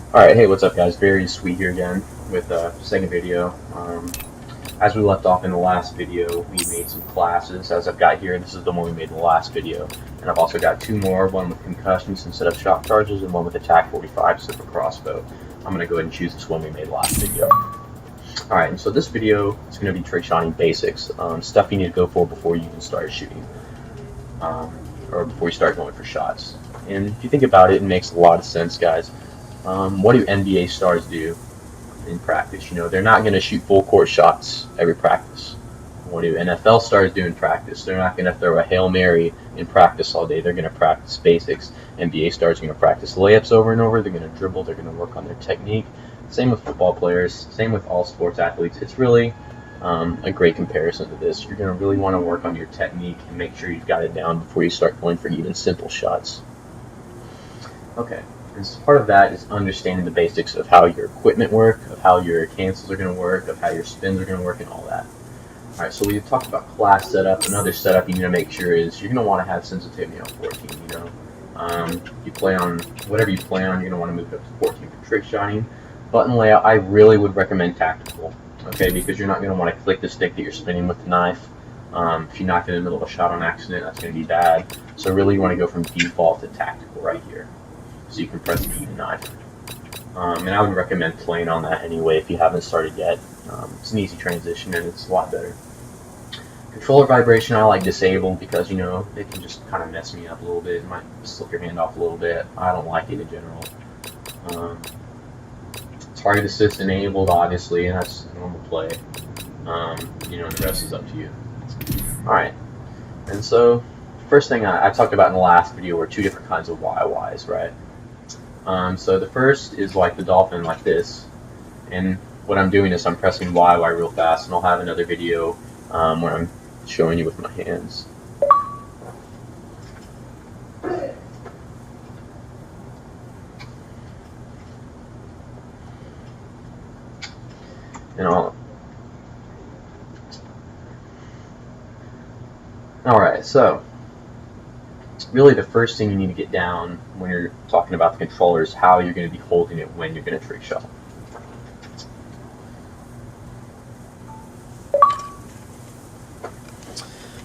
Alright, hey, what's up guys? Very sweet here again with a second video. As we left off in the last video, we made some classes. As I've got here, this is the one we made in the last video. And I've also got two more, one with concussions instead of shock charges, and one with attack 45 instead of a crossbow. I'm going to go ahead and choose this one we made last video. Alright, and so this video is going to be trick shotting basics, stuff you need to go for before you even start shooting, or before you start going for shots. And if you think about it, it makes a lot of sense, guys. What do NBA stars do in practice? You know, they're not going to shoot full court shots every practice. What do NFL stars do in practice? They're not going to throw a Hail Mary in practice all day. They're going to practice basics. NBA stars are going to practice layups over and over. They're going to dribble. They're going to work on their technique. Same with football players. Same with all sports athletes. It's really a great comparison to this. You're going to really want to work on your technique and make sure you've got it down before you start going for even simple shots. Okay. And so part of that is understanding the basics of how your equipment work, of how your cancels are going to work, of how your spins are going to work, and all that. Alright, so we talked about class setup. Another setup you need to make sure is you're going to want to have sensitivity on 14, you know. You play on, whatever you play on, you're going to want to move it up to 14 for trick shotting. Button layout, I really would recommend tactical, okay, because you're not going to want to click the stick that you're spinning with the knife. If you knock it in the middle of a shot on accident, that's going to be bad. So really you want to go from default to tactical right here. So you can press B to knife. And I would recommend playing on that anyway if you haven't started yet. It's an easy transition and it's a lot better. Controller vibration I like disabled because, you know, it can just kind of mess me up a little bit. It might slip your hand off a little bit. I don't like it in general. Target assist enabled, obviously, and that's normal play. You know, and the rest is up to you. Alright, and so first thing I talked about in the last video were two different kinds of YYs, right? So the first is like the dolphin, like this, and what I'm doing is I'm pressing YY real fast, and I'll have another video where I'm showing you with my hands. And alright, so really the first thing you need to get down when you're talking about the controller is how you're going to be holding it when you're going to trick shot.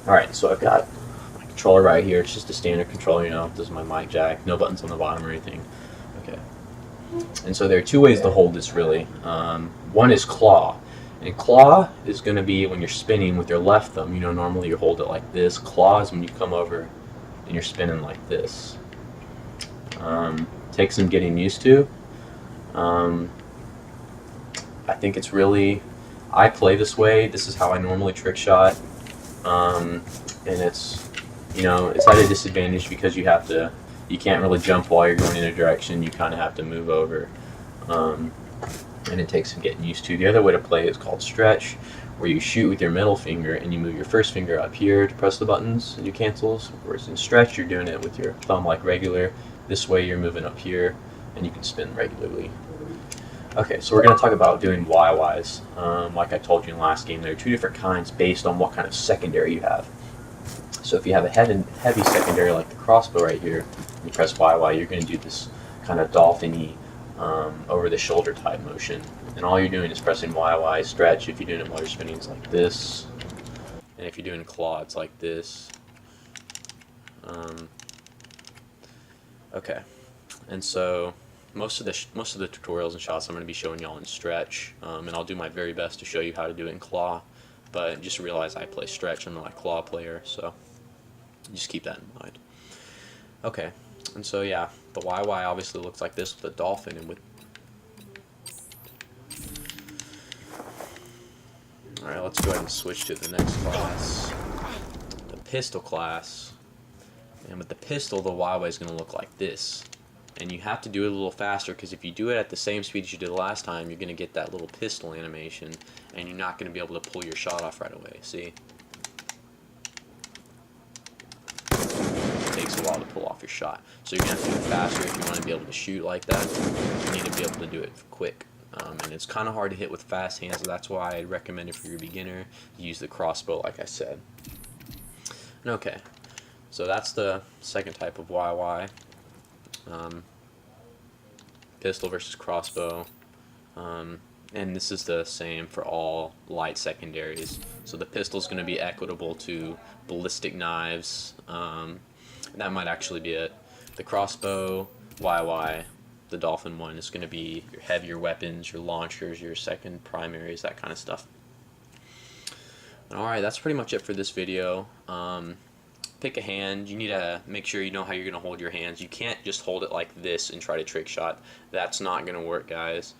Alright, so I've got my controller right here. It's just a standard controller, you know. This is my mic jack, no buttons on the bottom or anything. Okay. And so there are two ways to hold this really. One is claw. And claw is going to be when you're spinning with your left thumb. You know, normally you hold it like this. Claw is when you come over and you're spinning like this. Takes some getting used to. I think it's really, I play this way. This is how I normally trick shot. And it's, you know, it's at a disadvantage because you can't really jump while you're going in a direction. You kind of have to move over. And it takes some getting used to. The other way to play is called stretch, where you shoot with your middle finger and you move your first finger up here to press the buttons and your cancels. Whereas in stretch, you're doing it with your thumb like regular. This way you're moving up here and you can spin regularly. Okay, so we're going to talk about doing YYs. Like I told you in the last game, there are two different kinds based on what kind of secondary you have. So if you have a heavy secondary like the crossbow right here, and you press YY, you're going to do this kind of dolphin-y over the shoulder type motion, and all you're doing is pressing YY. Stretch, if you're doing it while you're spinning, it's like this, and if you're doing claw, it's like this. Okay, and so most of the tutorials and shots I'm going to be showing y'all in stretch, and I'll do my very best to show you how to do it in claw, but just realize I play stretch. I'm not a claw player, so just keep that in mind. Okay. And so yeah, the YY obviously looks like this with the dolphin and with. Alright, let's go ahead and switch to the next class, the pistol class. And with the pistol, the YY is going to look like this. And you have to do it a little faster because if you do it at the same speed as you did last time, you're going to get that little pistol animation and you're not going to be able to pull your shot off right away. See? Takes a while to pull off your shot. So you're going to have to do it faster if you want to be able to shoot like that. You need to be able to do it quick. and it's kind of hard to hit with fast hands, so that's why I'd recommend it for your beginner. Use the crossbow, like I said. Okay, so that's the second type of YY. Pistol versus crossbow. And this is the same for all light secondaries. So the pistol is going to be equitable to ballistic knives. That might actually be it. The crossbow, YY, the Dolphin one is going to be your heavier weapons, your launchers, your second primaries, that kind of stuff. Alright, that's pretty much it for this video. Pick a hand. You need to make sure you know how you're going to hold your hands. You can't just hold it like this and try to trick shot. That's not going to work, guys.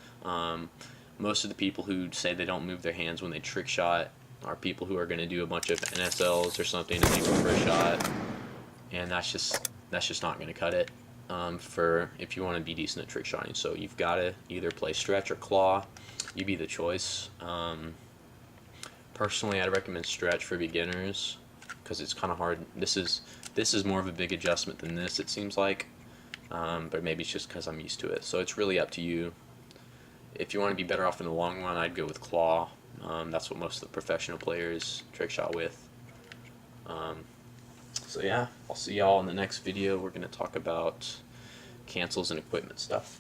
Most of the people who say they don't move their hands when they trick shot are people who are going to do a bunch of NSLs or something to make a first shot, and that's just not going to cut it for if you want to be decent at trick shotting. So you've got to either play stretch or claw. You be the choice. Personally, I'd recommend stretch for beginners because it's kind of hard. This is more of a big adjustment than this, it seems like, but maybe it's just because I'm used to it. So it's really up to you. If you want to be better off in the long run, I'd go with claw. That's what most of the professional players trick shot with. So yeah, I'll see y'all in the next video. We're going to talk about cancels and equipment stuff.